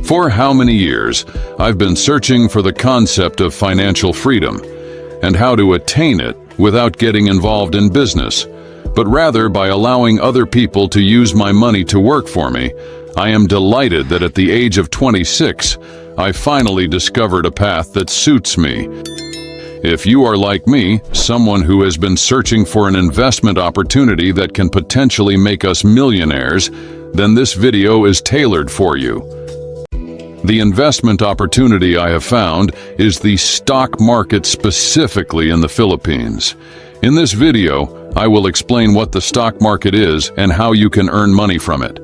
For how many years, I've been searching for the concept of financial freedom and how to attain it without getting involved in business, but rather by allowing other people to use my money to work for me. I am delighted that at the age of 26, I finally discovered a path that suits me. If you are like me, someone who has been searching for an investment opportunity that can potentially make us millionaires, then this video is tailored for you. The investment opportunity I have found is the stock market, specifically in the Philippines. In this video, I will explain what the stock market is and how you can earn money from it.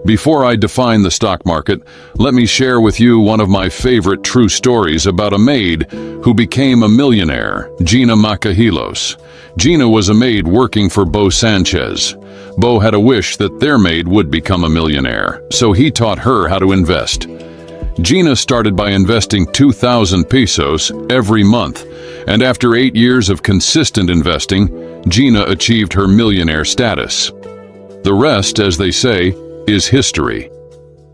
Before I define the stock market, let me share with you one of my favorite true stories about a maid who became a millionaire, Gina Macahilos. Gina was a maid working for Bo Sanchez. Bo had a wish that their maid would become a millionaire, so he taught her how to invest. Gina started by investing 2,000 pesos every month, and after 8 years of consistent investing, Gina achieved her millionaire status. The rest, as they say, is history.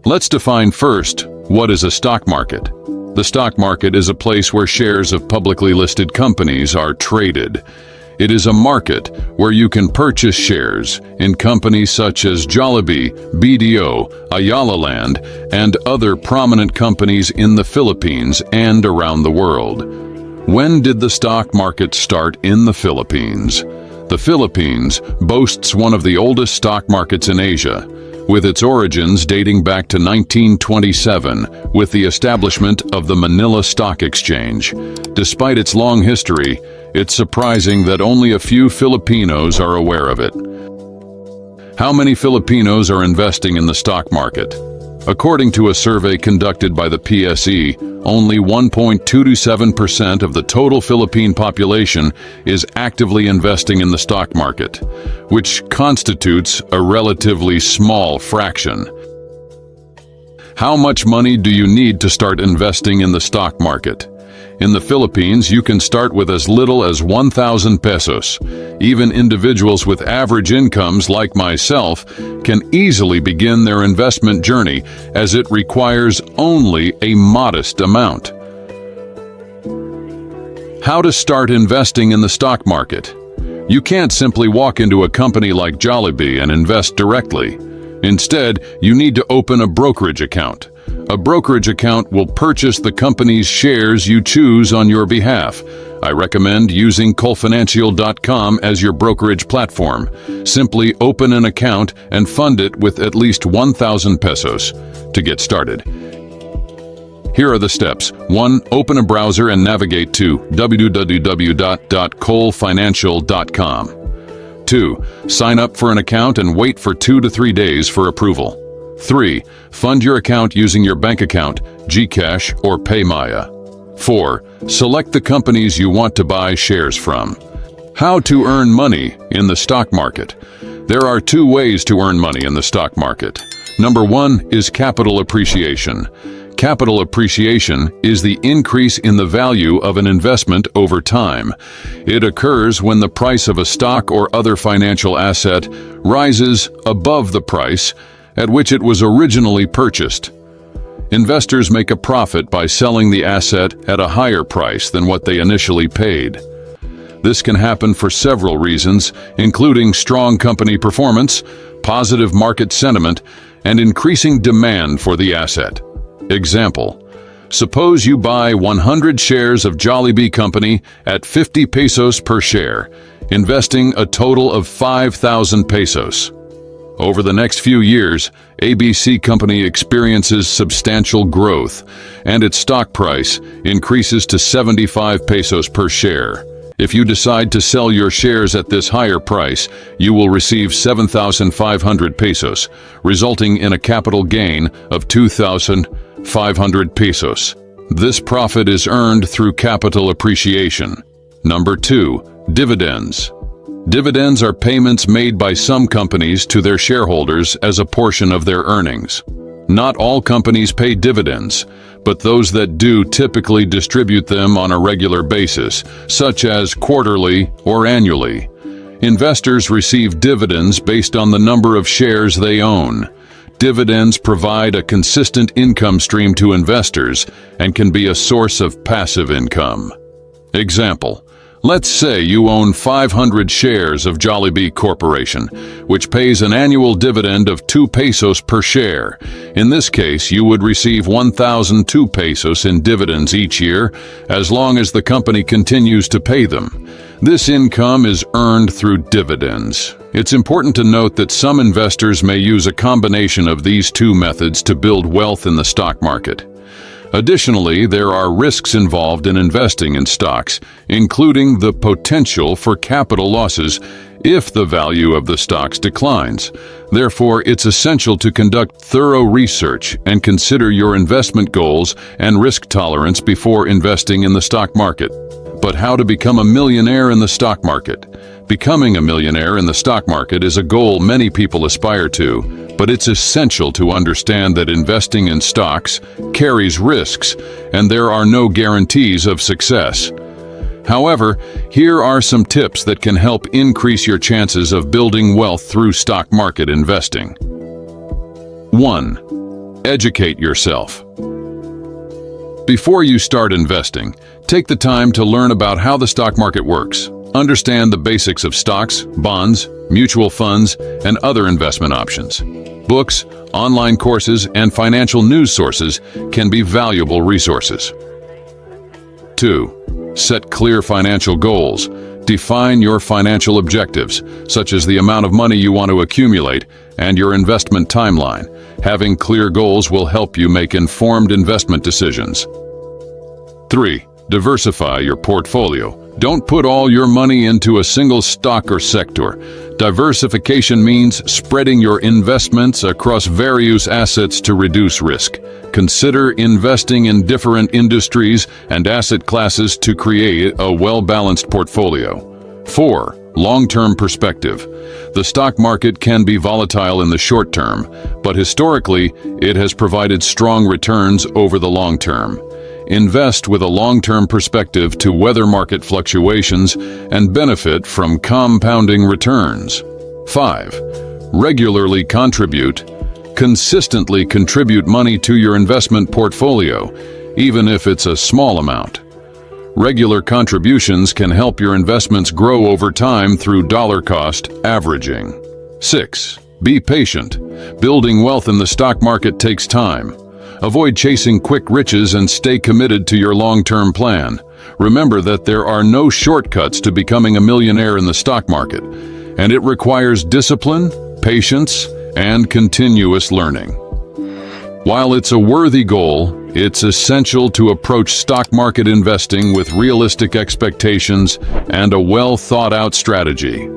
Let's define first, what is a stock market? The stock market is a place where shares of publicly listed companies are traded. It is a market where you can purchase shares in companies such as Jollibee, BDO, Ayala Land, and other prominent companies in the Philippines and around the world. When did the stock market start in the Philippines? The Philippines boasts one of the oldest stock markets in Asia, with its origins dating back to 1927 with the establishment of the Manila Stock Exchange. Despite its long history, it's surprising that only a few Filipinos are aware of it. How many Filipinos are investing in the stock market? According to a survey conducted by the PSE, only 1.227% of the total Philippine population is actively investing in the stock market, which constitutes a relatively small fraction. How much money do you need to start investing in the stock market? In the Philippines, you can start with as little as 1,000 pesos. Even individuals with average incomes like myself can easily begin their investment journey, as it requires only a modest amount. How to start investing in the stock market? You can't simply walk into a company like Jollibee and invest directly. Instead, you need to open a brokerage account. A brokerage account will purchase the company's shares you choose on your behalf. I recommend using colfinancial.com as your brokerage platform. Simply open an account and fund it with at least 1,000 pesos to get started. Here are the steps. 1. Open a browser and navigate to www.colfinancial.com. 2. Sign up for an account and wait for 2 to 3 days for approval. 3. Fund your account using your bank account, GCash, or PayMaya. 4. Select the companies you want to buy shares from. How to earn money in the stock market? There are 2 ways to earn money in the stock market. Number 1 is capital appreciation. Capital appreciation is the increase in the value of an investment over time. It occurs when the price of a stock or other financial asset rises above the price at which it was originally purchased. Investors make a profit by selling the asset at a higher price than what they initially paid. This can happen for several reasons, including strong company performance, positive market sentiment, and increasing demand for the asset. Example: suppose you buy 100 shares of Jollibee Company at 50 pesos per share, investing a total of 5,000 pesos. Over the next few years, ABC Company experiences substantial growth, and its stock price increases to 75 pesos per share. If you decide to sell your shares at this higher price, you will receive 7,500 pesos, resulting in a capital gain of 2,500 pesos. This profit is earned through capital appreciation. Number 2, dividends. Dividends are payments made by some companies to their shareholders as a portion of their earnings. Not all companies pay dividends, but those that do typically distribute them on a regular basis, such as quarterly or annually. Investors receive dividends based on the number of shares they own. Dividends provide a consistent income stream to investors and can be a source of passive income. Example: let's say you own 500 shares of Jollibee Corporation, which pays an annual dividend of 2 pesos per share. In this case, you would receive 1,002 pesos in dividends each year, as long as the company continues to pay them. This income is earned through dividends. It's important to note that some investors may use a combination of these two methods to build wealth in the stock market. Additionally, there are risks involved in investing in stocks, including the potential for capital losses if the value of the stocks declines. Therefore, it's essential to conduct thorough research and consider your investment goals and risk tolerance before investing in the stock market. But how to become a millionaire in the stock market? Becoming a millionaire in the stock market is a goal many people aspire to, but it's essential to understand that investing in stocks carries risks, and there are no guarantees of success. However, here are some tips that can help increase your chances of building wealth through stock market investing. 1. Educate yourself. Before you start investing, take the time to learn about how the stock market works. Understand the basics of stocks, bonds, mutual funds, and other investment options. Books, online courses, and financial news sources can be valuable resources. 2. Set clear financial goals. Define your financial objectives, such as the amount of money you want to accumulate and your investment timeline. Having clear goals will help you make informed investment decisions. 3. Diversify your portfolio. Don't put all your money into a single stock or sector. Diversification means spreading your investments across various assets to reduce risk. Consider investing in different industries and asset classes to create a well-balanced portfolio. 4. Long-term perspective. The stock market can be volatile in the short term, but historically, it has provided strong returns over the long term. Invest with a long-term perspective to weather market fluctuations and benefit from compounding returns. 5. Regularly contribute. Consistently contribute money to your investment portfolio, even if it's a small amount. Regular contributions can help your investments grow over time through dollar-cost averaging. 6. Be patient. Building wealth in the stock market takes time. Avoid chasing quick riches and stay committed to your long-term plan. Remember that there are no shortcuts to becoming a millionaire in the stock market, and it requires discipline, patience, and continuous learning. While it's a worthy goal, it's essential to approach stock market investing with realistic expectations and a well-thought-out strategy.